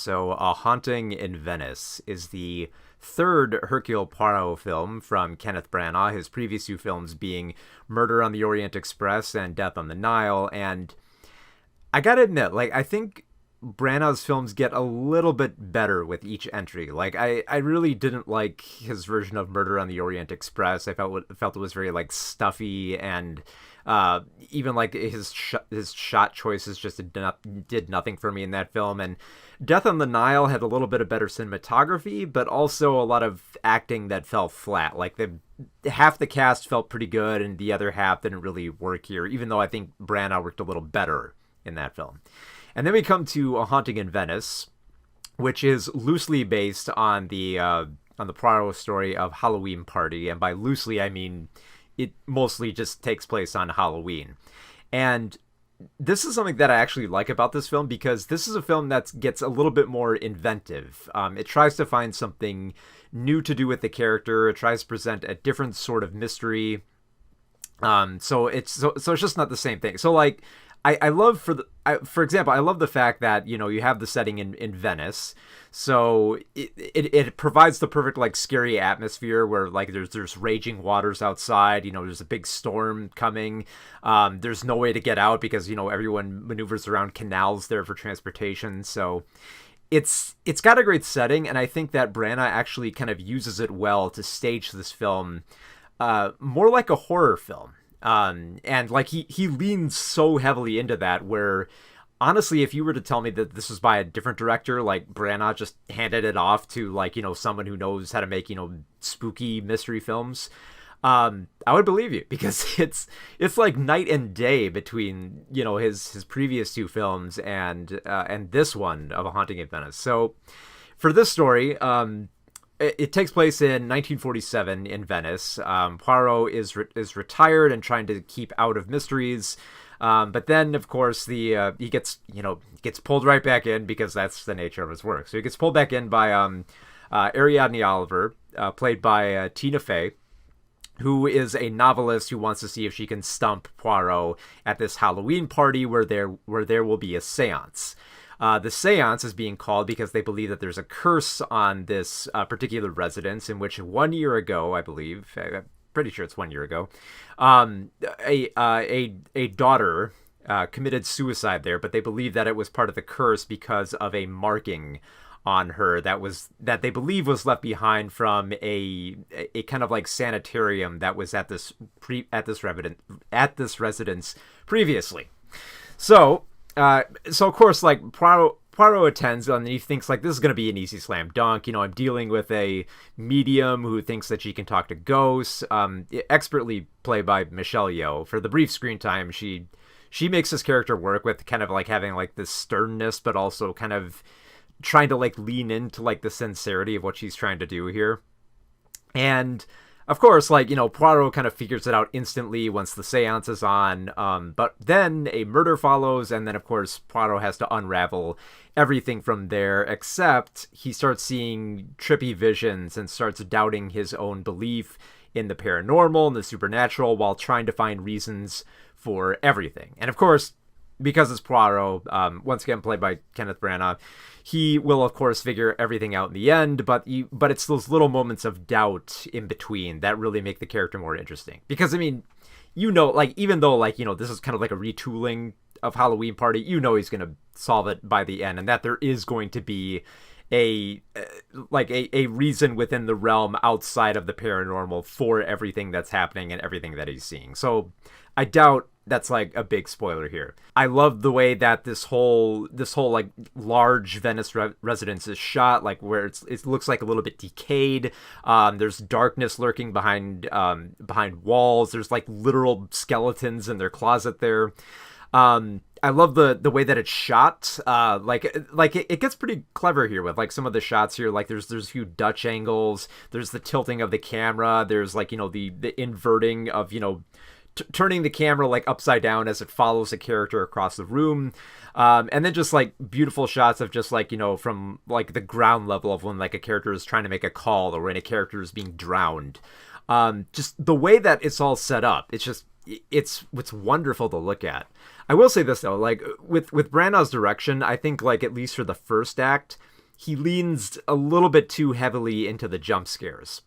So, A Haunting in Venice is the third Hercule Poirot film from Kenneth Branagh, his previous two films being Murder on the Orient Express and Death on the Nile. And I gotta admit, I think Branagh's films get a little bit better with each entry. I really didn't like his version of Murder on the Orient Express. I felt it was very stuffy, and even his shot choices just did nothing for me in that film. And Death on the Nile had a little bit of better cinematography, but also a lot of acting that fell flat. Half the cast felt pretty good, and the other half didn't really work here. Even though I think Branagh worked a little better in that film. And then we come to A Haunting in Venice, which is loosely based on the Poirot story of Halloween Party, and by loosely I mean it mostly just takes place on Halloween. And this is something that I actually like about this film, because this is a film that gets a little bit more inventive. It tries to find something new to do with the character. It tries to present a different sort of mystery. So it's just not the same thing. So I love for example, I love the fact that, you have the setting in Venice. So it provides the perfect scary atmosphere where there's raging waters outside, there's a big storm coming. There's no way to get out because, everyone maneuvers around canals there for transportation. So it's got a great setting, and I think that Branagh actually kind of uses it well to stage this film more like a horror film. And he leans so heavily into that, where honestly, if you were to tell me that this was by a different director, Branagh just handed it off to someone who knows how to make, spooky mystery films, I would believe you, because it's night and day between, his previous two films and this one of A Haunting in Venice. So for this story, it takes place in 1947 in Venice. Poirot is retired and trying to keep out of mysteries, but then of course he gets pulled right back in, because that's the nature of his work. So he gets pulled back in by Ariadne Oliver, played by Tina Fey, who is a novelist who wants to see if she can stump Poirot at this Halloween party where there will be a seance. The seance is being called because they believe that there's a curse on this particular residence, in which 1 year ago, I believe, I'm pretty sure it's 1 year ago, a daughter committed suicide there, but they believe that it was part of the curse because of a marking on her that they believe was left behind from a kind of sanitarium that was at this residence previously. So of course, Poirot attends, and he thinks this is going to be an easy slam dunk. I'm dealing with a medium who thinks that she can talk to ghosts, expertly played by Michelle Yeoh. For the brief screen time, she makes this character work with kind of having this sternness, but also kind of trying to lean into the sincerity of what she's trying to do here. And of course, Poirot kind of figures it out instantly once the seance is on, but then a murder follows, and then, of course, Poirot has to unravel everything from there, except he starts seeing trippy visions and starts doubting his own belief in the paranormal and the supernatural while trying to find reasons for everything. And, of course, because it's Poirot, once again played by Kenneth Branagh, he will, of course, figure everything out in the end, but it's those little moments of doubt in between that really make the character more interesting. Because, I mean, even though, this is kind of a retooling of Halloween Party, he's going to solve it by the end, and that there is going to be a reason within the realm outside of the paranormal for everything that's happening and everything that he's seeing. So I doubt that's a big spoiler here. I love the way that this whole large Venice residence is shot, where it looks a little bit decayed. There's darkness lurking behind walls. There's literal skeletons in their closet there. I love the way that it's shot. It gets pretty clever here with some of the shots here. There's a few Dutch angles. There's the tilting of the camera. There's the inverting of turning the camera upside down as it follows a character across the room, and then just beautiful shots of just from the ground level of when a character is trying to make a call or when a character is being drowned. Just the way that it's all set up, it's wonderful to look at. I will say this though, with Branagh's direction, I think at least for the first act, he leans a little bit too heavily into the jump scares.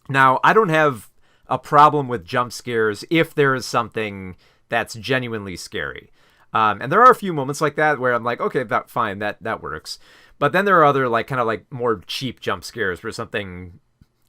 Now, I don't have a problem with jump scares if there is something that's genuinely scary. And there are a few moments like that where I'm like, okay, fine, that works. But then there are other like kind of like more cheap jump scares where something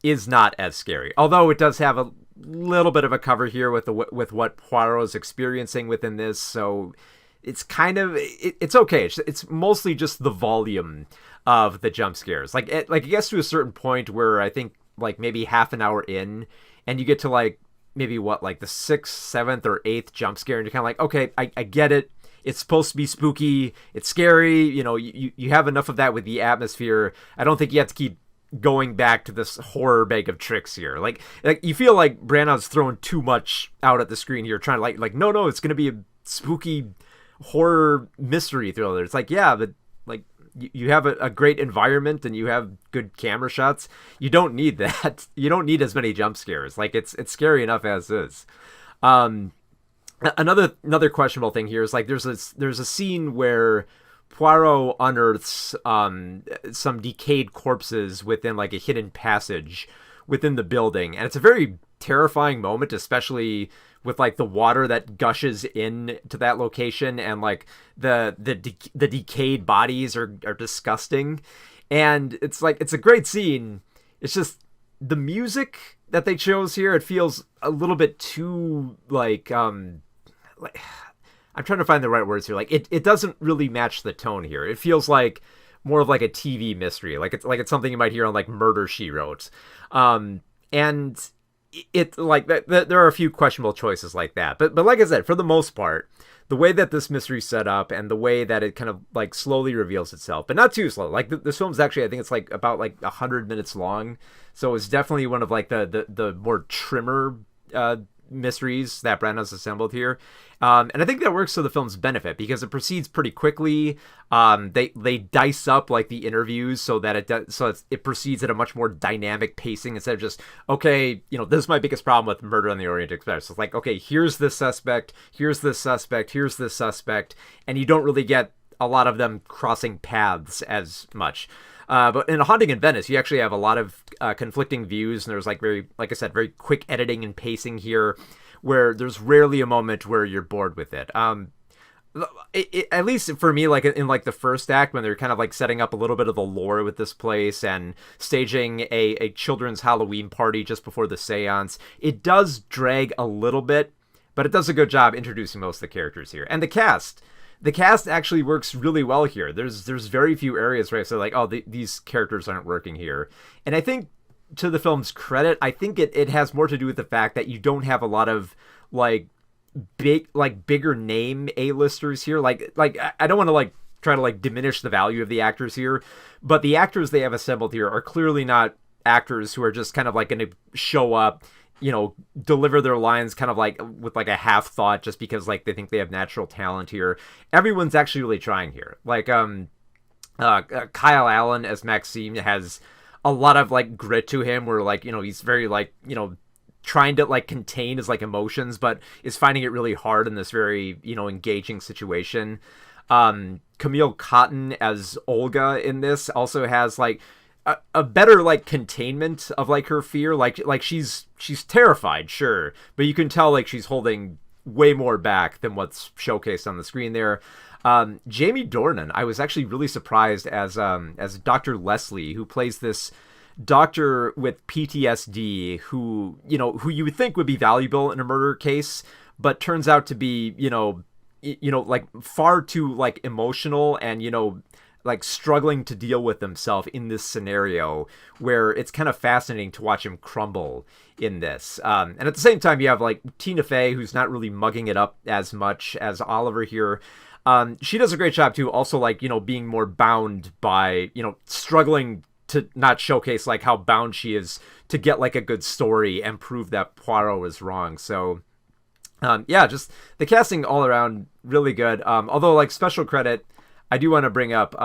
is not as scary. Although it does have a little bit of a cover here with what Poirot is experiencing within this, so it's kind of it's okay. It's mostly just the volume of the jump scares. Like it gets to a certain point where I think like maybe half an hour in, and you get to like maybe like the 6th, 7th, or 8th jump scare, and you're kind of like, okay, I get it. It's supposed to be spooky. It's scary. You have enough of that with the atmosphere. I don't think you have to keep going back to this horror bag of tricks here. Like you feel like Branagh's throwing too much out at the screen here, trying to like no, it's gonna be a spooky horror mystery thriller. It's like, yeah, but like you have a great environment and you have good camera shots. You don't need that. You don't need as many jump scares. Like it's scary enough as is. Another questionable thing here is like there's a scene where Poirot unearths some decayed corpses within like a hidden passage within the building, and it's a very terrifying moment, especially with like the water that gushes in to that location, and like the decayed bodies are disgusting, and it's like it's a great scene. It's just the music that they chose here, it feels a little bit too like I'm trying to find the right words here. Like it doesn't really match the tone here. It feels like more of like a TV mystery. Like it's something you might hear on like Murder, She Wrote. And it like there are a few questionable choices like that. But like I said, for the most part, the way that this mystery's set up and the way that it kind of like slowly reveals itself, but not too slow. Like this film's actually, I think it's like about like 100 minutes long. So it's definitely one of like the more trimmer mysteries that Branagh's assembled here. And I think that works to the film's benefit because it proceeds pretty quickly. They dice up like the interviews so that it proceeds at a much more dynamic pacing instead of just, okay, this is my biggest problem with Murder on the Orient Express. It's like, okay, here's this suspect, here's this suspect, here's this suspect, and you don't really get a lot of them crossing paths as much. But in A Haunting in Venice, you actually have a lot of conflicting views, and there's like like I said, very quick editing and pacing here, where there's rarely a moment where you're bored with it. At least for me, like in like the first act, when they're kind of like setting up a little bit of the lore with this place and staging a children's Halloween party just before the seance, it does drag a little bit, but it does a good job introducing most of the characters here. And the cast actually works really well here. There's very few areas where I say like, oh, these characters aren't working here. And I think to the film's credit, I think it has more to do with the fact that you don't have a lot of like bigger name A-listers here. Like I don't want to like try to like diminish the value of the actors here, but the actors they have assembled here are clearly not actors who are just kind of like going to show up, deliver their lines kind of like with like a half thought just because like they think they have natural talent here. Everyone's actually really trying here. Like Kyle Allen as Maxime has a lot of like grit to him, where like he's very like trying to like contain his like emotions, but is finding it really hard in this very engaging situation. Camille Cotton as Olga in this also has like a better like containment of like her fear. Like she's terrified, sure, but you can tell like she's holding way more back than what's showcased on the screen there. Jamie Dornan, I was actually really surprised as Dr. Leslie, who plays this doctor with PTSD who you would think would be valuable in a murder case, but turns out to be, like far too like emotional and, like struggling to deal with himself in this scenario, where it's kind of fascinating to watch him crumble in this. And at the same time, you have like Tina Fey, who's not really mugging it up as much as Oliver here. She does a great job too, also like, being more bound by, struggling to not showcase like how bound she is to get like a good story and prove that Poirot is wrong. So just the casting all around really good. Although like special credit, I do want to bring up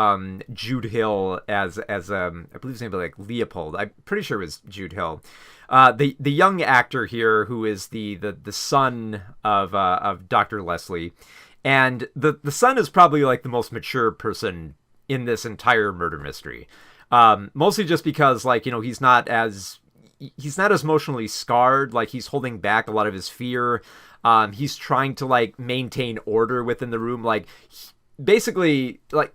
Jude Hill as I believe his name was like Leopold. I'm pretty sure it was Jude Hill. The young actor here, who is the son of Dr. Leslie. And the son is probably like the most mature person in this entire murder mystery. Mostly just because, like, you know, he's not as emotionally scarred. Like, he's holding back a lot of his fear. He's trying to, like, maintain order within the room. Like, basically, like,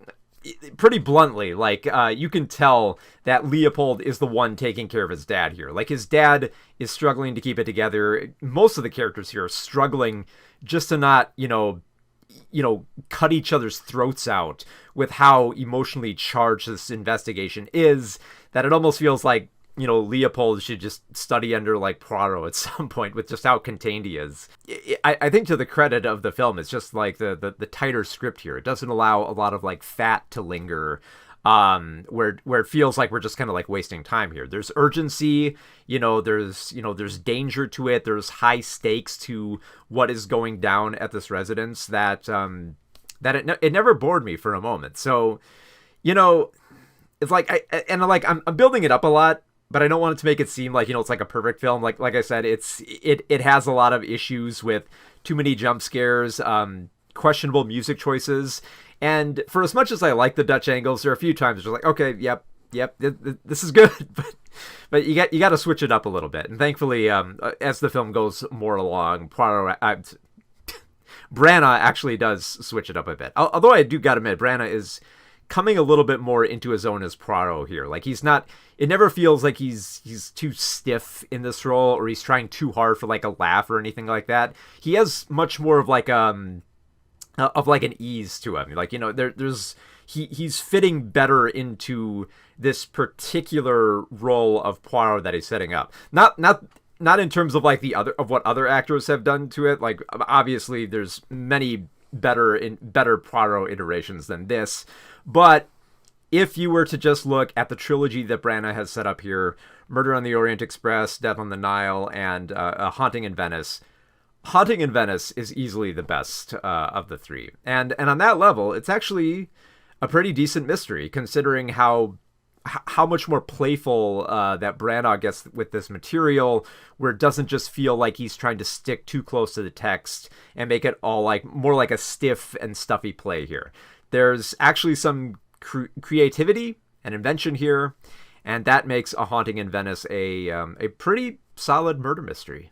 pretty bluntly, like, you can tell that Leopold is the one taking care of his dad here. Like, his dad is struggling to keep it together. Most of the characters here are struggling just to not, cut each other's throats out with how emotionally charged this investigation is, that it almost feels like, Leopold should just study under, like, Poirot at some point with just how contained he is. I think to the credit of the film, it's just, like, the tighter script here. It doesn't allow a lot of, like, fat to linger, where it feels like we're just kind of, like, wasting time here. There's urgency, there's danger to it. There's high stakes to what is going down at this residence that it never bored me for a moment. So, it's like, I'm building it up a lot, but I don't want it to make it seem like, it's like a perfect film. Like I said, it has a lot of issues with too many jump scares, questionable music choices. And for as much as I like the Dutch angles, there are a few times where like, okay, yep, this is good, but you got to switch it up a little bit. And thankfully, as the film goes more along, Branagh actually does switch it up a bit. Although I do got to admit, Branagh is coming a little bit more into his own as Poirot here. Like, it never feels like he's too stiff in this role, or he's trying too hard for, like, a laugh or anything like that. He has much more of like an ease to him. Like, he's fitting better into this particular role of Poirot that he's setting up. Not in terms of, like, of what other actors have done to it. Like, obviously there's many better Poirot iterations than this. But if you were to just look at the trilogy that Branagh has set up here, Murder on the Orient Express, Death on the Nile, and A Haunting in Venice, Haunting in Venice is easily the best of the three. And on that level, it's actually a pretty decent mystery, considering how much more playful that Branagh gets with this material, where it doesn't just feel like he's trying to stick too close to the text and make it all like more like a stiff and stuffy play here. There's actually some creativity and invention here, and that makes A Haunting in Venice a pretty solid murder mystery.